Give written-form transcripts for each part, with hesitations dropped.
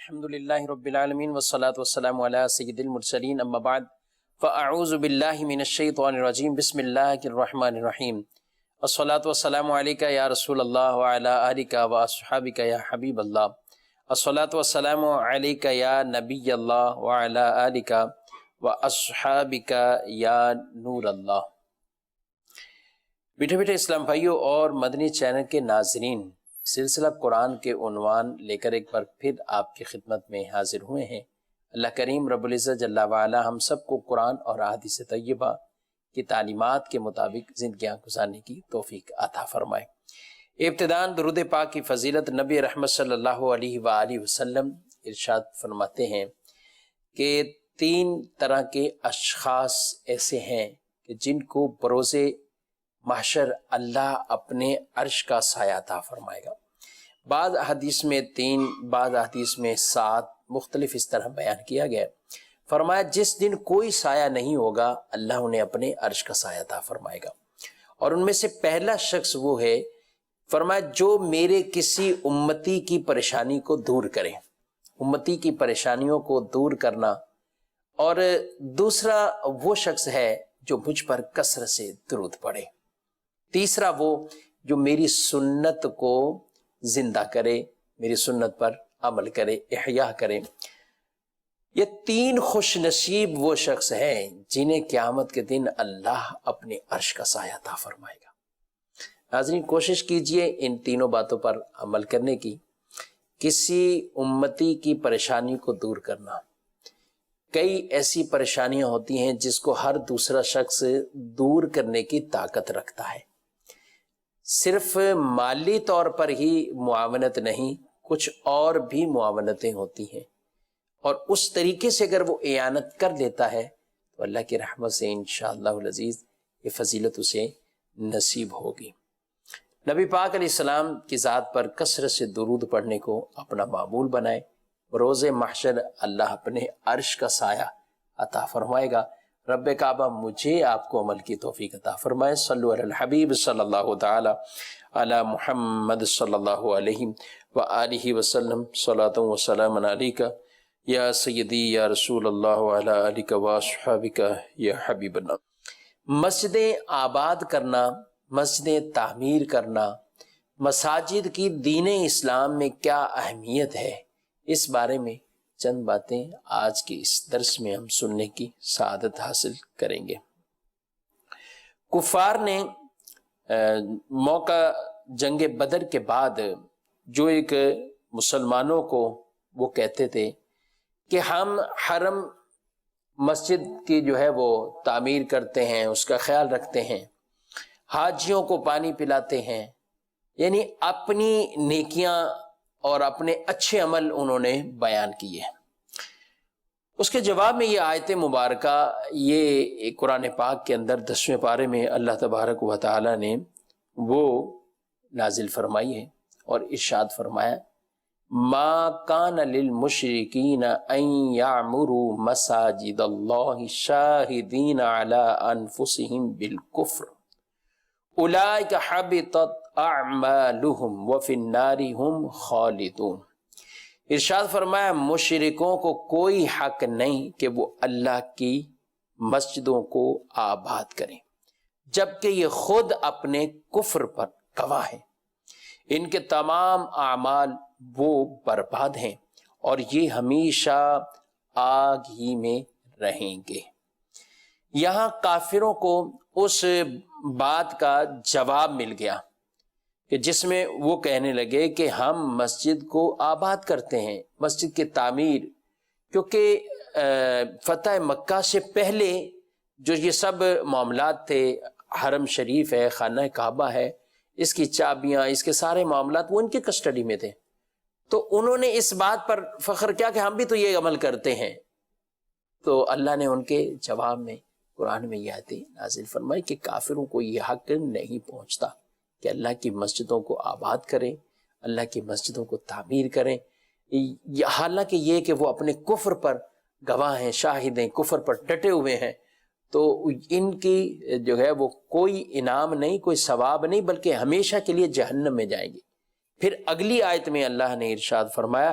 الحمدللہ رب العالمین والصلاة والسلام علی سید المرسلین اما بعد فاعوذ باللہ من الشیطان الرجیم بسم اللہ الرحمن الرحیم الصلاة والسلام علیکہ یا رسول اللہ وعلی آلکہ واصحابکہ یا حبیب اللہ الصلاة والسلام علیکہ یا نبی اللہ وعلی آلکہ واصحابکہ یا نور اللہ۔ بیٹھے بیٹھے اسلام بھائیوں اور مدنی چینل کے ناظرین، سلسلہ قرآن کے عنوان لے کر ایک بار پھر آپ کی خدمت میں حاضر ہوئے ہیں۔ اللہ کریم رب العزت جل وعلا ہم سب کو قرآن اور احادیث طیبہ کی تعلیمات کے مطابق زندگیاں گزارنے کی توفیق عطا فرمائے۔ ابتداً درود پاک کی فضیلت نبی رحمت صلی اللہ علیہ وآلہ وسلم ارشاد فرماتے ہیں کہ 3 طرح کے اشخاص ایسے ہیں کہ جن کو بروز محشر اللہ اپنے عرش کا سایہ عطا فرمائے گا۔ بعض حدیث میں 3، بعض حدیث میں 7، مختلف اس طرح بیان کیا گیا۔ فرمایا جس دن کوئی سایہ نہیں ہوگا اللہ انہیں اپنے عرش کا سایہ عطا فرمائے گا، اور ان میں سے پہلا شخص وہ ہے، فرمایا جو میرے کسی امتی کی پریشانی کو دور کرے، امتی کی پریشانیوں کو دور کرنا، اور دوسرا وہ شخص ہے جو مجھ پر کثرت سے درود پڑھے، تیسرا وہ جو میری سنت کو زندہ کرے، میری سنت پر عمل کرے، احیاء کرے۔ یہ 3 خوش نصیب وہ شخص ہیں جنہیں قیامت کے دن اللہ اپنے عرش کا سایہ عطا فرمائے گا۔ ناظرین کوشش کیجئے ان تینوں باتوں پر عمل کرنے کی۔ کسی امتی کی پریشانی کو دور کرنا، کئی ایسی پریشانیاں ہوتی ہیں جس کو ہر دوسرا شخص دور کرنے کی طاقت رکھتا ہے۔ صرف مالی طور پر ہی معاونت نہیں، کچھ اور بھی معاونتیں ہوتی ہیں، اور اس طریقے سے اگر وہ اعانت کر لیتا ہے تو اللہ کی رحمت سے انشاءاللہ العزیز یہ فضیلت اسے نصیب ہوگی۔ نبی پاک علیہ السلام کی ذات پر کثرت سے درود پڑھنے کو اپنا معمول بنائے، روز محشر اللہ اپنے عرش کا سایہ عطا فرمائے گا۔ رب کعبہ مجھے آپ کو عمل کی توفیق عطا فرمائے۔ صلو علی الحبیب صلی اللہ تعالی علی محمد صلی اللہ علیہ وآلہ وسلم، صلاۃ و سلام علیکہ یا سیدی یا رسول اللہ وعلی آلکہ واصحابکہ یا حبیب اللہ۔ مسجدیں آباد کرنا، مسجدیں تعمیر کرنا، مساجد کی دین اسلام میں کیا اہمیت ہے، اس بارے میں چند باتیں آج کے اس درس میں ہم سننے کی سعادت حاصل کریں گے۔ کفار نے موقع جنگ بدر کے بعد جو ایک مسلمانوں کو وہ کہتے تھے کہ ہم حرم مسجد کی جو ہے وہ تعمیر کرتے ہیں، اس کا خیال رکھتے ہیں، حاجیوں کو پانی پلاتے ہیں، یعنی اپنی نیکیاں اور اپنے اچھے عمل انہوں نے بیان کیے۔ اس کے جواب میں یہ آیت مبارکہ، یہ قرآن پاک کے اندر 10ویں پارے میں اللہ تبارک و تعالی نے وہ نازل فرمائی ہے اور ارشاد فرمایا ما کان للمشرکین ان یعمروا مساجد اللہ شاہدین علی انفسہم بالکفر اولئک حبطت اعمالہم وفی النار ہم خالدون۔ ارشاد فرمایا مشرکوں کو کوئی حق نہیں کہ وہ اللہ کی مسجدوں کو آباد کریں جبکہ یہ خود اپنے کفر پر گواہ ہیں، ان کے تمام اعمال وہ برباد ہیں اور یہ ہمیشہ آگ ہی میں رہیں گے۔ یہاں کافروں کو اس بات کا جواب مل گیا کہ جس میں وہ کہنے لگے کہ ہم مسجد کو آباد کرتے ہیں، مسجد کی تعمیر، کیونکہ فتح مکہ سے پہلے جو یہ سب معاملات تھے، حرم شریف ہے، خانہ کعبہ ہے، اس کی چابیاں، اس کے سارے معاملات وہ ان کی کسٹڈی میں تھے، تو انہوں نے اس بات پر فخر کیا کہ ہم بھی تو یہ عمل کرتے ہیں۔ تو اللہ نے ان کے جواب میں قرآن میں یہ آیتیں نازل فرمائی کہ کافروں کو یہ حق نہیں پہنچتا کہ اللہ کی مسجدوں کو آباد کریں، اللہ کی مسجدوں کو تعمیر کریں، حالانکہ یہ کہ وہ اپنے کفر پر گواہ ہیں، شاہد ہیں، کفر پر ڈٹے ہوئے ہیں، تو ان کی جو ہے وہ کوئی انعام نہیں، کوئی ثواب نہیں، بلکہ ہمیشہ کے لیے جہنم میں جائیں گے۔ پھر اگلی آیت میں اللہ نے ارشاد فرمایا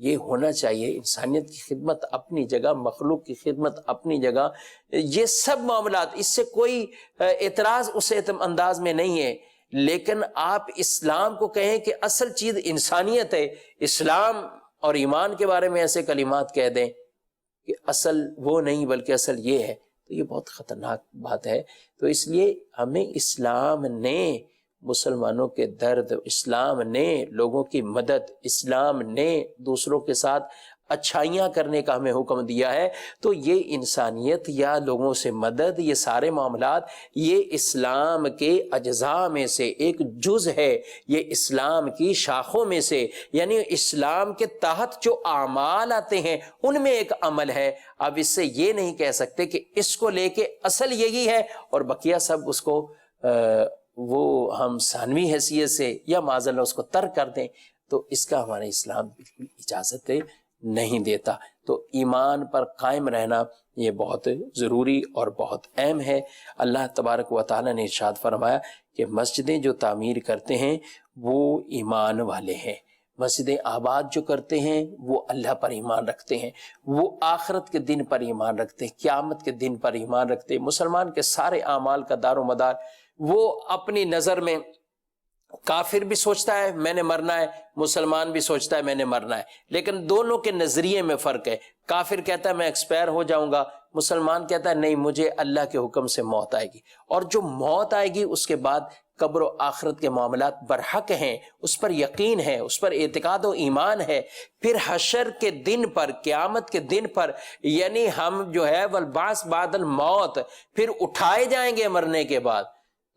یہ ہونا چاہیے. انسانیت کی خدمت اپنی جگہ، مخلوق کی خدمت اپنی جگہ، یہ سب معاملات، اس سے کوئی اعتراض اس انداز میں نہیں ہے. لیکن آپ اسلام کو کہیں کہ اصل چیز انسانیت ہے، اسلام اور ایمان کے بارے میں ایسے کلمات کہہ دیں کہ اصل وہ نہیں بلکہ اصل یہ ہے، تو یہ بہت خطرناک بات ہے. تو اس لیے ہمیں اسلام نے مسلمانوں کے درد، اسلام نے لوگوں کی مدد، اسلام نے دوسروں کے ساتھ اچھائیاں کرنے کا ہمیں حکم دیا ہے. تو یہ انسانیت یا لوگوں سے مدد، یہ سارے معاملات، یہ اسلام کے اجزاء میں سے ایک جز ہے، یہ اسلام کی شاخوں میں سے، یعنی اسلام کے تحت جو اعمال آتے ہیں ان میں ایک عمل ہے. اب اس سے یہ نہیں کہہ سکتے کہ اس کو لے کے اصل یہی ہے اور بقیہ سب اس کو وہ ہم ثانوی حیثیت سے یا معاذ اللہ اس کو ترک کر دیں، تو اس کا ہمارا اسلام بالکل اجازت نہیں دیتا. تو ایمان پر قائم رہنا یہ بہت ضروری اور بہت اہم ہے. اللہ تبارک و تعالیٰ نے ارشاد فرمایا کہ مسجدیں جو تعمیر کرتے ہیں وہ ایمان والے ہیں، مسجدیں آباد جو کرتے ہیں وہ اللہ پر ایمان رکھتے ہیں، وہ آخرت کے دن پر ایمان رکھتے ہیں، قیامت کے دن پر ایمان رکھتے ہیں. مسلمان کے سارے اعمال کا دار و مدار وہ اپنی نظر میں، کافر بھی سوچتا ہے میں نے مرنا ہے، مسلمان بھی سوچتا ہے میں نے مرنا ہے، لیکن دونوں کے نظریے میں فرق ہے. کافر کہتا ہے میں ایکسپائر ہو جاؤں گا، مسلمان کہتا ہے نہیں، مجھے اللہ کے حکم سے موت آئے گی، اور جو موت آئے گی اس کے بعد قبر و آخرت کے معاملات برحق ہیں، اس پر یقین ہے، اس پر اعتقاد و ایمان ہے. پھر حشر کے دن پر، قیامت کے دن پر، یعنی ہم جو ہے والبعث بعد الموت، پھر اٹھائے جائیں گے مرنے کے بعد،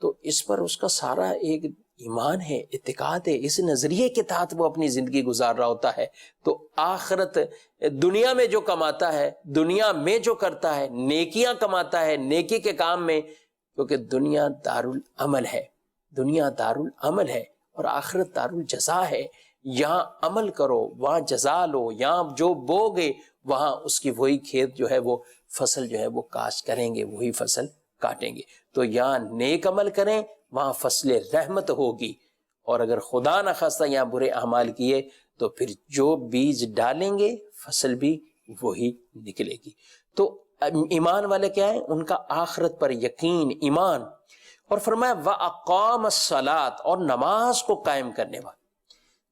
تو اس پر اس کا سارا ایک ایمان ہے، اعتقاد ہے، اس نظریے کے تحت وہ اپنی زندگی گزار رہا ہوتا ہے. تو آخرت، دنیا میں جو کماتا ہے، دنیا میں جو کرتا ہے، نیکیاں کماتا ہے، نیکی کے کام میں، کیونکہ دنیا دارالعمل ہے، دنیا دارالعمل ہے اور آخرت دارالجزا ہے. یہاں عمل کرو وہاں جزا لو، یہاں جو بوگے وہاں اس کی وہی کھیت جو ہے وہ فصل جو ہے وہ کاشت کریں گے، وہی فصل کاٹیں گے. تو یہاں نیک عمل کریں وہاں فصل رحمت ہوگی، اور اگر خدا نخواستہ یہاں برے اعمال کیے تو پھر جو بیج ڈالیں گے فصل بھی وہی نکلے گی. تو ایمان والے کیا ہیں؟ ان کا آخرت پر یقین، ایمان. اور فرمایا وَأَقَامَ الصَّلَاةَ، اور نماز کو قائم کرنے والا.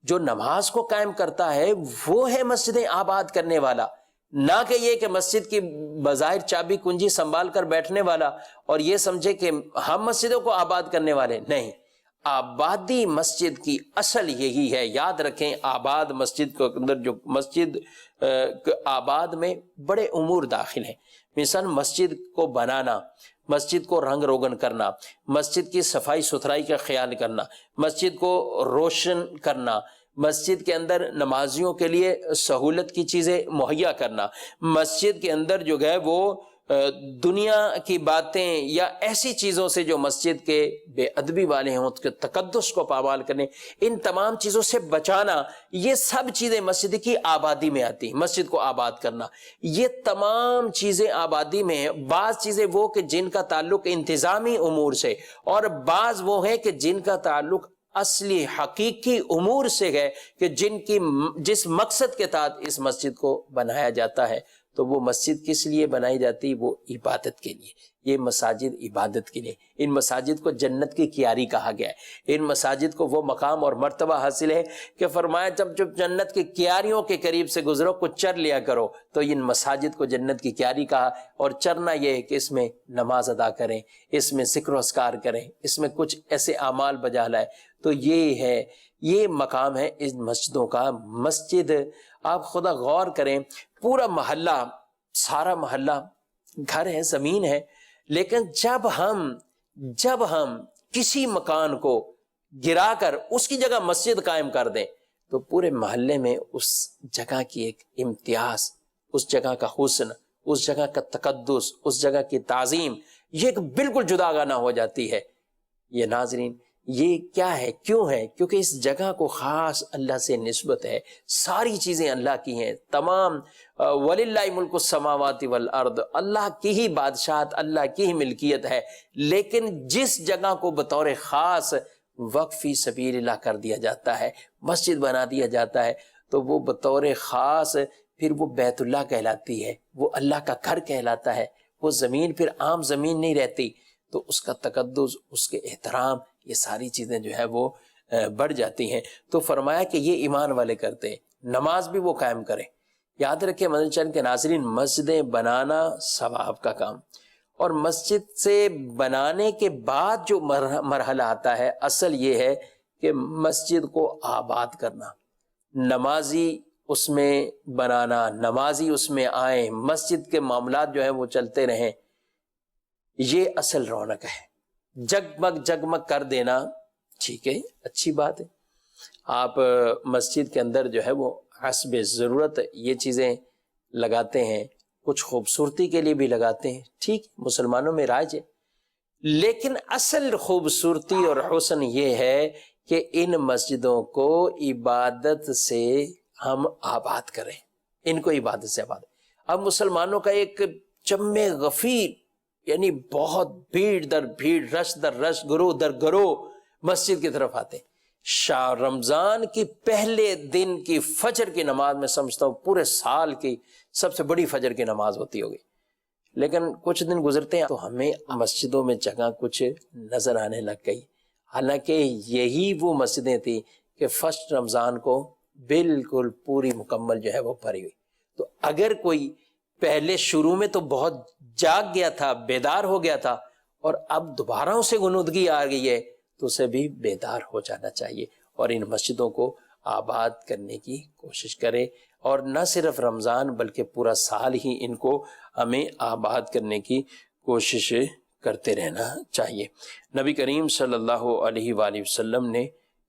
جو نماز کو قائم کرتا ہے وہ ہے مسجدیں آباد کرنے والا، نہ کہ یہ کہ مسجد کی بظاہر چابی کنجی سنبھال کر بیٹھنے والا اور یہ سمجھے کہ ہم مسجدوں کو آباد کرنے والے. نہیں، آبادی مسجد کی اصل یہی ہے. یاد رکھیں، آباد مسجد کے اندر، جو مسجد آباد میں بڑے امور داخل ہیں. مثلا مسجد کو بنانا، مسجد کو رنگ روگن کرنا، مسجد کی صفائی ستھرائی کا خیال کرنا، مسجد کو روشن کرنا، مسجد کے اندر نمازیوں کے لیے سہولت کی چیزیں مہیا کرنا، مسجد کے اندر جو ہے وہ دنیا کی باتیں یا ایسی چیزوں سے جو مسجد کے بے ادبی والے ہیں اس کے تقدس کو پامال کرنے، ان تمام چیزوں سے بچانا، یہ سب چیزیں مسجد کی آبادی میں آتی ہیں. مسجد کو آباد کرنا، یہ تمام چیزیں آبادی میں ہیں. بعض چیزیں وہ کہ جن کا تعلق انتظامی امور سے، اور بعض وہ ہیں کہ جن کا تعلق اصلی حقیقی امور سے ہے، کہ جس مقصد کے تحت اس مسجد کو بنایا جاتا ہے. تو وہ مسجد کس لیے بنائی جاتی؟ وہ عبادت کے لیے. یہ مساجد عبادت کے لیے. ان مساجد کو جنت کی کیاری کہا گیا ہے. ان مساجد کو وہ مقام اور مرتبہ حاصل ہے کہ فرمایا جب جنت کی کیاریوں کے قریب سے گزرو کچھ چر لیا کرو. تو ان مساجد کو جنت کی کیاری کہا. اور چرنا یہ ہے کہ اس میں نماز ادا کریں، اس میں ذکر و اذکار کریں، اس میں کچھ ایسے اعمال بجا لائیں. تو یہ ہے، یہ مقام ہے ان مسجدوں کا. مسجد آپ خدا غور کریں، پورا محلہ، سارا محلہ گھر ہے، زمین ہے، لیکن جب ہم کسی مکان کو گرا کر اس کی جگہ مسجد قائم کر دیں تو پورے محلے میں اس جگہ کی ایک امتیاز، اس جگہ کا حسن، اس جگہ کا تقدس، اس جگہ کی تعظیم، یہ ایک بالکل جداگانہ ہو جاتی ہے. یہ ناظرین، یہ کیا ہے؟ کیوں ہے؟ کیونکہ اس جگہ کو خاص اللہ سے نسبت ہے. ساری چیزیں اللہ کی ہیں، تمام. وَلِلَّهِ مُلْكُ السَّمَاوَاتِ وَالْأَرْضِ، اللہ کی ہی بادشاہت، اللہ کی ہی ملکیت ہے. لیکن جس جگہ کو بطور خاص وقف فی سبیل اللہ کر دیا جاتا ہے، مسجد بنا دیا جاتا ہے، تو وہ بطور خاص پھر وہ بیت اللہ کہلاتی ہے، وہ اللہ کا گھر کہلاتا ہے، وہ زمین پھر عام زمین نہیں رہتی، تو اس کا تقدس، اس کے احترام، یہ ساری چیزیں جو ہے وہ بڑھ جاتی ہیں۔ تو فرمایا کہ یہ ایمان والے کرتے ہیں، نماز بھی وہ قائم کریں۔ یاد رکھیں مدنی چینل کے ناظرین، مسجدیں بنانا ثواب کا کام، اور مسجد سے بنانے کے بعد جو مرحلہ آتا ہے، اصل یہ ہے کہ مسجد کو آباد کرنا، نمازی اس میں بنانا، نمازی اس میں آئیں، مسجد کے معاملات جو ہیں وہ چلتے رہیں، یہ اصل رونق ہے۔ جگمگ جگمگ کر دینا ٹھیک ہے، اچھی بات ہے، آپ مسجد کے اندر جو ہے وہ حسب ضرورت یہ چیزیں لگاتے ہیں، کچھ خوبصورتی کے لیے بھی لگاتے ہیں، ٹھیک، مسلمانوں میں رائج ہے، لیکن اصل خوبصورتی اور حسن یہ ہے کہ ان مسجدوں کو عبادت سے ہم آباد کریں، ان کو عبادت سے آباد۔ اب مسلمانوں کا ایک جم غفیر، یعنی بہت بھیڑ در بھیڑ، رش در رش، گروہ در گروہ مسجد کی طرف آتے ہیں۔ شاہ رمضان کی پہلے دن کی فجر کی نماز میں سمجھتا ہوں پورے سال کی سب سے بڑی فجر کی نماز ہوتی ہوگی، لیکن کچھ دن گزرتے ہیں تو ہمیں مسجدوں میں جگہ کچھ نظر آنے لگ گئی، حالانکہ یہی وہ مسجدیں تھیں کہ فرسٹ رمضان کو بالکل پوری مکمل جو ہے وہ بھری ہوئی۔ تو اگر کوئی پہلے شروع میں تو بہت جاگ گیا تھا، بیدار ہو گیا تھا، اور اب دوبارہ اسے غنودگی آ گئی ہے، تو اسے بھی بیدار ہو جانا چاہیے اور ان مسجدوں کو آباد کرنے کی کوشش کرے، اور نہ صرف رمضان بلکہ پورا سال ہی ان کو ہمیں آباد کرنے کی کوشش کرتے رہنا چاہیے۔ نبی کریم صلی اللہ علیہ وآلہ وسلم نے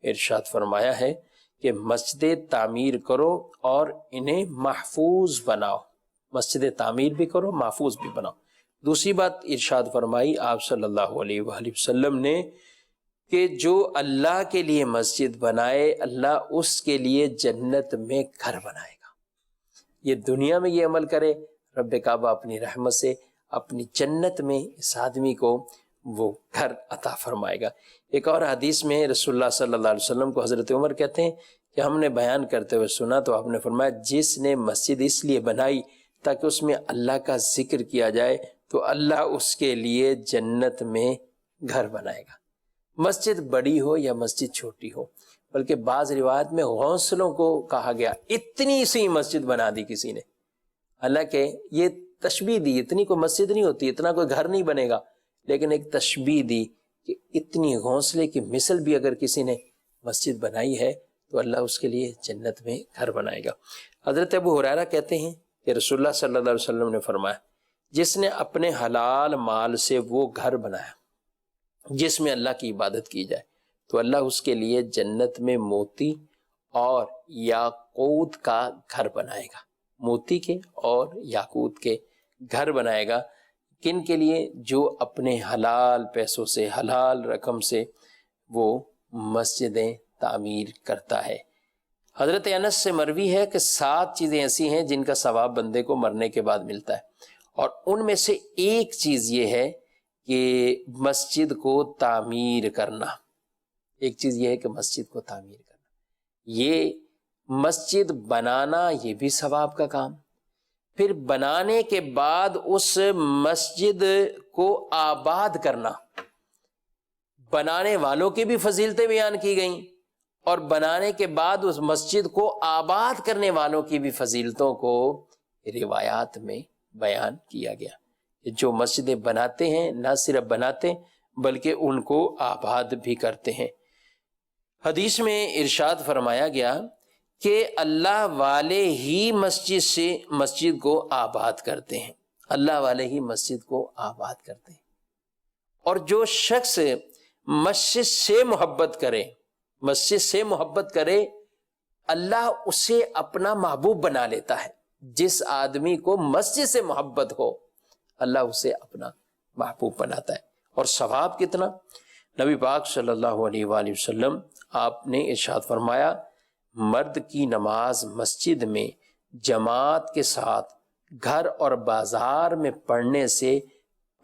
ارشاد فرمایا ہے کہ مسجدیں تعمیر کرو اور انہیں محفوظ بناؤ، مسجدیں تعمیر بھی کرو، محفوظ بھی بناؤ۔ دوسری بات ارشاد فرمائی آپ صلی اللہ علیہ وآلہ وسلم نے کہ جو اللہ کے لیے مسجد بنائے، اللہ اس کے لیے جنت میں گھر بنائے گا۔ یہ دنیا میں یہ عمل کرے، رب کعبہ اپنی رحمت سے اپنی جنت میں اس آدمی کو وہ گھر عطا فرمائے گا۔ ایک اور حدیث میں رسول اللہ صلی اللہ علیہ وسلم کو حضرت عمر کہتے ہیں کہ ہم نے بیان کرتے ہوئے سنا تو آپ نے فرمایا، جس نے مسجد اس لیے بنائی تاکہ اس میں اللہ کا ذکر کیا جائے تو اللہ اس کے لیے جنت میں گھر بنائے گا۔ مسجد بڑی ہو یا مسجد چھوٹی ہو، بلکہ بعض روایت میں غوثلوں کو کہا گیا، اتنی سی مسجد بنا دی کسی نے، حالانکہ یہ تشبیہ دی، اتنی کوئی مسجد نہیں ہوتی، اتنا کوئی گھر نہیں بنے گا، لیکن ایک تشبیہ دی کہ اتنی غوثلے کی مثل بھی اگر کسی نے مسجد بنائی ہے تو اللہ اس کے لیے جنت میں گھر بنائے گا۔ حضرت ابو ہریرہ کہتے ہیں کہ رسول اللہ صلی اللہ علیہ وسلم نے فرمایا، جس نے اپنے حلال مال سے وہ گھر بنایا جس میں اللہ کی عبادت کی جائے تو اللہ اس کے لیے جنت میں موتی اور یاقوت کا گھر بنائے گا، موتی کے اور یاقوت کے گھر بنائے گا۔ کن کے لیے؟ جو اپنے حلال پیسوں سے، حلال رقم سے وہ مسجدیں تعمیر کرتا ہے۔ حضرت انس سے مروی ہے کہ 7 چیزیں ایسی ہیں جن کا ثواب بندے کو مرنے کے بعد ملتا ہے، اور ان میں سے ایک چیز یہ ہے کہ مسجد کو تعمیر کرنا۔ ایک چیز یہ ہے کہ مسجد کو تعمیر کرنا، یہ مسجد بنانا یہ بھی ثواب کا کام، پھر بنانے کے بعد اس مسجد کو آباد کرنا، بنانے والوں کی بھی فضیلتیں بیان کی گئیں اور بنانے کے بعد اس مسجد کو آباد کرنے والوں کی بھی فضیلتوں کو روایات میں بیان کیا گیا۔ جو مسجدیں بناتے ہیں نہ صرف بناتے بلکہ ان کو آباد بھی کرتے ہیں۔ حدیث میں ارشاد فرمایا گیا کہ اللہ والے ہی مسجد کو آباد کرتے ہیں، اللہ والے ہی مسجد کو آباد کرتے ہیں، اور جو شخص مسجد سے محبت کرے اللہ اسے اپنا محبوب بنا لیتا ہے۔ جس آدمی کو مسجد سے محبت ہو اللہ اسے اپنا محبوب بناتا ہے۔ اور ثواب کتنا؟ نبی پاک صلی اللہ علیہ وآلہ وسلم آپ نے ارشاد فرمایا، مرد کی نماز مسجد میں جماعت کے ساتھ گھر اور بازار میں پڑھنے سے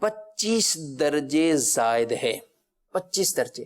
25 درجے زائد ہے، 25 درجے۔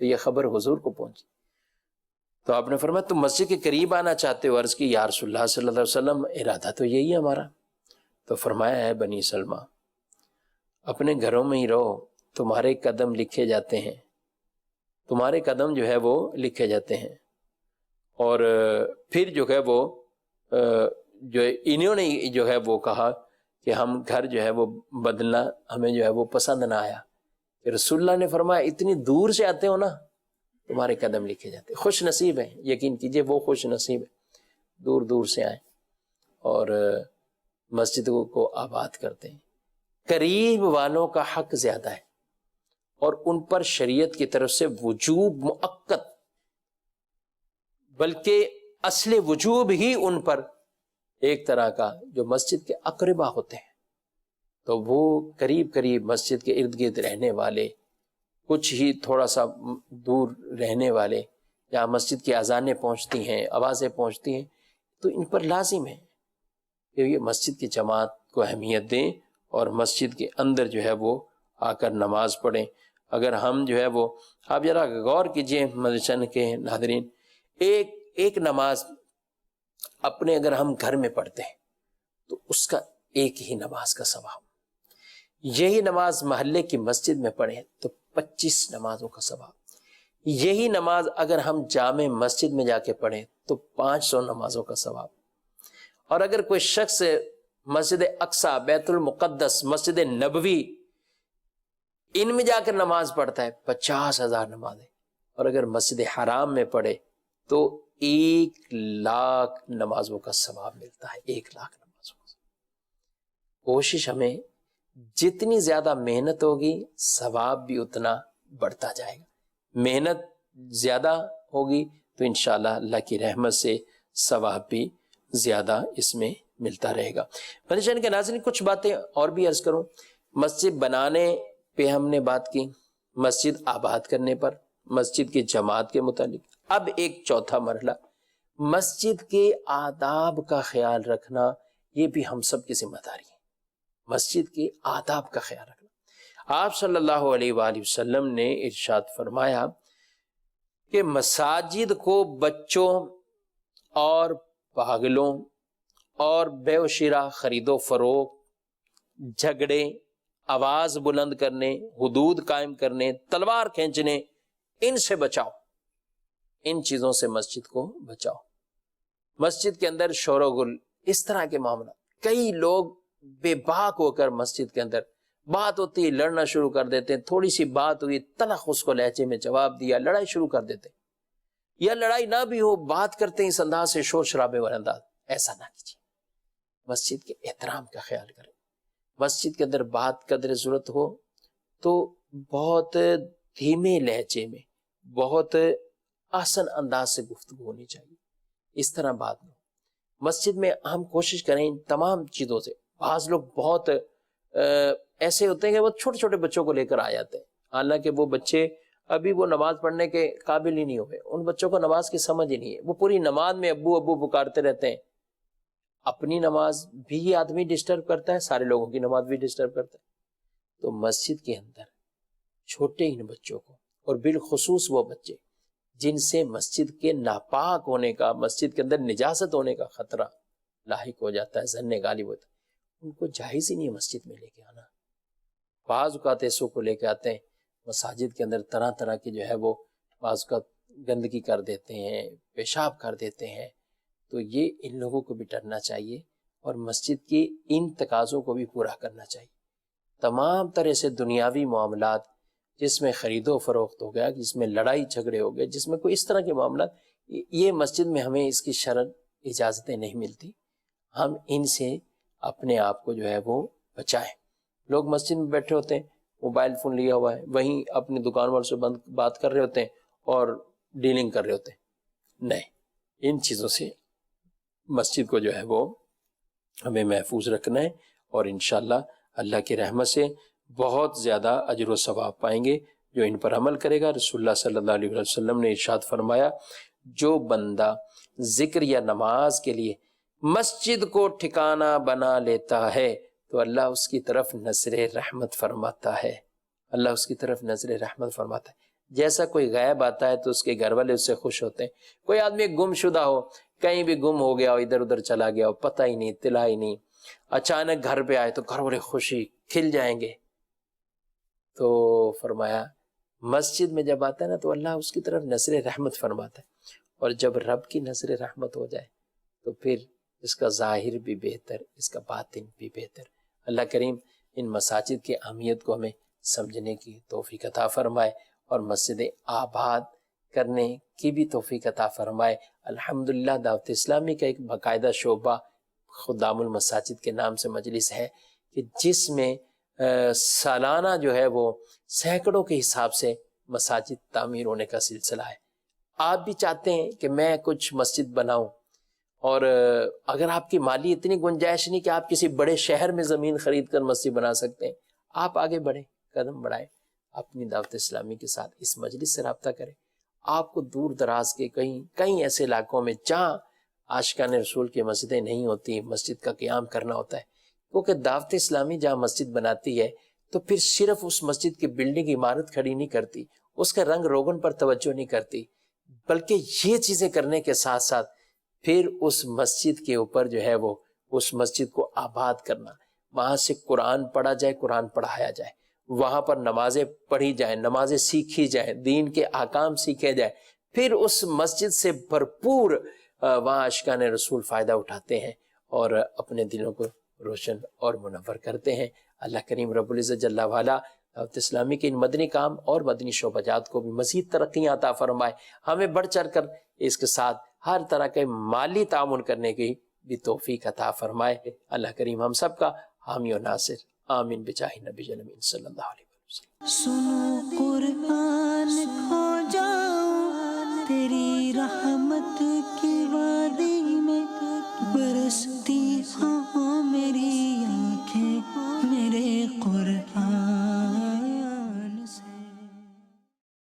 تو یہ خبر حضور کو پہنچی، تو آپ نے فرمایا تم مسجد کے قریب آنا چاہتے ہو؟ عرض کی یا رسول اللہ صلی اللہ علیہ وسلم ارادہ تو یہی ہے ہمارا۔ تو فرمایا ہے بنی سلمہ اپنے گھروں میں ہی رہو، تمہارے قدم لکھے جاتے ہیں، تمہارے قدم جو ہے وہ لکھے جاتے ہیں۔ اور پھر جو ہے وہ جو انہوں نے جو ہے وہ کہا کہ ہم گھر جو ہے وہ بدلنا ہمیں جو ہے وہ پسند نہ آیا، کہ رسول اللہ نے فرمایا اتنی دور سے آتے ہو نا تمہارے قدم لکھے جاتے، خوش نصیب ہیں، یقین کیجئے وہ خوش نصیب ہیں، دور دور سے آئیں اور مسجد کو آباد کرتے ہیں۔ قریب والوں کا حق زیادہ ہے اور ان پر شریعت کی طرف سے وجوب مؤکد، بلکہ اصل وجوب ہی ان پر ایک طرح کا جو مسجد کے اقربا ہوتے ہیں، تو وہ قریب قریب مسجد کے ارد گرد رہنے والے، کچھ ہی تھوڑا سا دور رہنے والے، جہاں مسجد کی اذانیں پہنچتی ہیں، آوازیں پہنچتی ہیں، تو ان پر لازم ہے کہ یہ مسجد کی جماعت کو اہمیت دیں اور مسجد کے اندر جو ہے وہ آ کر نماز پڑھیں۔ اگر ہم جو ہے وہ آپ ذرا غور کیجئے مدرسہ کے ناظرین، ایک نماز اپنے اگر ہم گھر میں پڑھتے ہیں تو اس کا ایک ہی نماز کا ثواب، یہی نماز محلے کی مسجد میں پڑھیں تو 25 نمازوں کا ثواب، یہی نماز اگر ہم جامع مسجد میں جا کے پڑھیں تو 500 نمازوں کا ثواب، اور اگر کوئی شخص مسجد اقصی، بیت المقدس، مسجد نبوی ان میں جا کر نماز پڑھتا ہے 50,000 نمازیں، اور اگر مسجد حرام میں پڑھے تو 1,00,000 نمازوں کا ثواب ملتا ہے، 1,00,000 نمازوں کا۔ کوشش ہمیں جتنی زیادہ محنت ہوگی ثواب بھی اتنا بڑھتا جائے گا، محنت زیادہ ہوگی تو انشاءاللہ اللہ کی رحمت سے ثواب بھی زیادہ اس میں ملتا رہے گا۔ مدنی کے ناظرین کچھ باتیں اور بھی عرض کروں، مسجد بنانے پہ ہم نے بات کی، مسجد آباد کرنے پر، مسجد کی جماعت کے متعلق، اب ایک چوتھا مرحلہ مسجد کے آداب کا خیال رکھنا، یہ بھی ہم سب کی ذمہ داری ہے، مسجد کے آداب کا خیال رکھنا۔ آپ صلی اللہ علیہ وآلہ وسلم نے ارشاد فرمایا کہ مساجد کو بچوں اور پاگلوں اور بے و شرا، خرید و فروخت، جھگڑے، آواز بلند کرنے، حدود قائم کرنے، تلوار کھینچنے، ان سے بچاؤ، ان چیزوں سے مسجد کو بچاؤ۔ مسجد کے اندر شور و غل، اس طرح کے معاملات، کئی لوگ بے باک ہو کر مسجد کے اندر بات ہوتی ہے لڑنا شروع کر دیتے ہیں، تھوڑی سی بات ہوئی تلخ اس کو لہجے میں جواب دیا، لڑائی شروع کر دیتے ہیں، یا لڑائی نہ بھی ہو بات کرتے ہیں اس انداز سے، شور شرابے والا انداز، ایسا نہ کیجیے۔ مسجد کے احترام کا خیال کریں، مسجد کے اندر بات قدر ضرورت ہو تو بہت دھیمے لہجے میں، بہت آسن انداز سے گفتگو ہونی چاہیے، اس طرح بات نہ ہو۔ مسجد میں ہم کوشش کریں ان تمام چیزوں سے، بعض لوگ بہت ایسے ہوتے ہیں کہ وہ چھوٹے چھوٹے بچوں کو لے کر آ جاتے ہیں، حالانکہ وہ بچے ابھی وہ نماز پڑھنے کے قابل ہی نہیں ہوئے، ان بچوں کو نماز کی سمجھ ہی نہیں ہے، وہ پوری نماز میں ابو ابو پکارتے رہتے ہیں۔ اپنی نماز بھی آدمی ڈسٹرب کرتا ہے، سارے لوگوں کی نماز بھی ڈسٹرب کرتا ہے۔ تو مسجد کے اندر چھوٹے ان بچوں کو، اور بالخصوص وہ بچے جن سے مسجد کے ناپاک ہونے کا، مسجد کے اندر نجاست ہونے کا خطرہ لاحق ہو جاتا ہے، ظن غالب ہوتا ہے، ان کو جائز ہی نہیں ہے مسجد میں لے کے آنا۔ بعض اوقات ایسوں کو لے کے آتے ہیں مساجد کے اندر، طرح طرح کی جو ہے وہ بعض اوقات گندگی کر دیتے ہیں، پیشاب کر دیتے ہیں، تو یہ ان لوگوں کو بھی ڈرنا چاہیے اور مسجد کی ان تقاضوں کو بھی پورا کرنا چاہیے۔ تمام طرح سے دنیاوی معاملات جس میں خرید و فروخت ہو گیا، جس میں لڑائی جھگڑے ہو گئے، جس میں کوئی اس طرح کے معاملات، یہ مسجد میں ہمیں اس کی شرعن اجازتیں نہیں ملتی، ہم ان سے اپنے آپ کو جو ہے وہ بچائیں۔ لوگ مسجد میں بیٹھے ہوتے ہیں، موبائل فون لیا ہوا ہے، وہیں اپنی دکان والوں سے بات کر رہے ہوتے ہیں اور ڈیلنگ کر رہے ہوتے ہیں، نہیں، ان چیزوں سے مسجد کو جو ہے وہ ہمیں محفوظ رکھنا ہے، اور انشاءاللہ اللہ کی رحمت سے بہت زیادہ اجر و ثواب پائیں گے جو ان پر عمل کرے گا۔ رسول اللہ صلی اللہ علیہ وسلم نے ارشاد فرمایا، جو بندہ ذکر یا نماز کے لیے مسجد کو ٹھکانہ بنا لیتا ہے تو اللہ اس کی طرف نظر رحمت فرماتا ہے، اللہ اس کی طرف نظر رحمت فرماتا ہے۔ جیسا کوئی غائب آتا ہے تو اس کے گھر والے اس سے خوش ہوتے ہیں. کوئی آدمی گم شدہ ہو، کہیں بھی گم ہو گیا ہو، ادھر ادھر چلا گیا ہو، پتہ ہی نہیں، اطلاع ہی نہیں، اچانک گھر پہ آئے تو گھر والے خوشی کھل جائیں گے. تو فرمایا مسجد میں جب آتا ہے نا تو اللہ اس کی طرف نظر رحمت فرماتا ہے، اور جب رب کی نظر رحمت ہو جائے تو پھر اس کا ظاہر بھی بہتر، اس کا باطن بھی بہتر. اللہ کریم ان مساجد کی اہمیت کو ہمیں سمجھنے کی توفیق عطا فرمائے اور مسجد آباد کرنے کی بھی توفیق عطا فرمائے. الحمدللہ دعوت اسلامی کا ایک باقاعدہ شعبہ خدام المساجد کے نام سے مجلس ہے کہ جس میں سالانہ جو ہے وہ سینکڑوں کے حساب سے مساجد تعمیر ہونے کا سلسلہ ہے. آپ بھی چاہتے ہیں کہ میں کچھ مسجد بناؤں، اور اگر آپ کی مالی اتنی گنجائش نہیں کہ آپ کسی بڑے شہر میں زمین خرید کر مسجد بنا سکتے ہیں، آپ آگے بڑھیں، قدم بڑھائیں، اپنی دعوت اسلامی کے ساتھ اس مجلس سے رابطہ کریں. آپ کو دور دراز کے کئی ایسے علاقوں میں جہاں عاشقان رسول کی مسجدیں نہیں ہوتی، مسجد کا قیام کرنا ہوتا ہے، کیونکہ دعوت اسلامی جہاں مسجد بناتی ہے تو پھر صرف اس مسجد کی بلڈنگ عمارت کھڑی نہیں کرتی، اس کے رنگ روغن پر توجہ نہیں کرتی، بلکہ یہ چیزیں کرنے کے ساتھ ساتھ پھر اس مسجد کے اوپر جو ہے وہ اس مسجد کو آباد کرنا، وہاں سے قرآن پڑھا جائے، قرآن پڑھایا جائے، وہاں پر نمازیں پڑھی جائیں، نمازیں سیکھی جائیں، دین کے احکام سیکھے جائیں، پھر اس مسجد سے بھرپور وہاں عاشقان رسول فائدہ اٹھاتے ہیں اور اپنے دلوں کو روشن اور منور کرتے ہیں. اللہ کریم رب العزت جل وعلا دعوت اسلامی کے ان مدنی کام اور مدنی شعبہ جات کو بھی مزید ترقیاں عطا فرمائے. ہمیں بڑھ چڑھ کر اس کے ساتھ ہر طرح کے مالی تعاون کرنے کی بھی توفیق عطا فرمائے. اللہ کریم ہم سب کا حامی و ناصر. آمین بجاہ نبی امین صلی اللہ علیہ وسلم. سنو قرآن